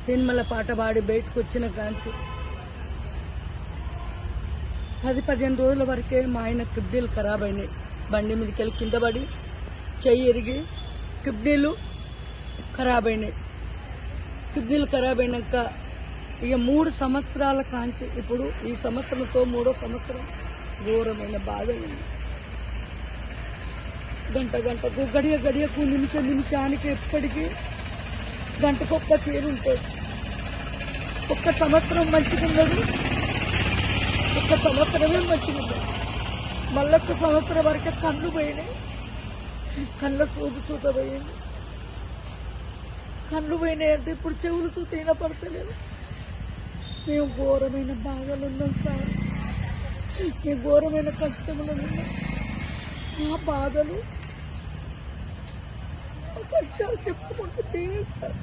సినిమాల పాట పాడి బయటకు వచ్చిన కాంచి 10-15 రోజుల వరకే మా ఆయన కిడ్నీలు ఖరాబ్ అయినాయి. బండి మీదకి వెళ్ళి కింద పడి చెయ్యి ఎరిగి కిడ్నీలు ఖరాబ్ అయినాయి. కిడ్నీలు ఖరాబ్ అయినాక ఇక 3 సంవత్సరాల కాంచి ఇప్పుడు ఈ సంవత్సరంతో 3వ సంవత్సరం ఘోరమైన బాధలు ఉంది. గంటకు గడియకు నిమిషానికి ఎప్పటికీ గంటకొక్క తీరు ఉంటుంది. ఒక్క సంవత్సరం మంచిగా ఉండదు, ఒక్క సంవత్సరమే మంచిగా ఉండదు. మళ్ళొక్క సంవత్సరం వరకు కళ్ళు పోయినాయి, కళ్ళ సూత పోయింది. కళ్ళు పోయినాయి అంటే ఇప్పుడు చెవులు సూత వినపడతలేదు. మేము ఘోరమైన బాధలు ఉన్నాం సార్, మేము ఘోరమైన కష్టములు ఉన్నాం. ఆ బాధలు ఆ కష్టాలు చెప్పుకుంటూ తీరే సార్.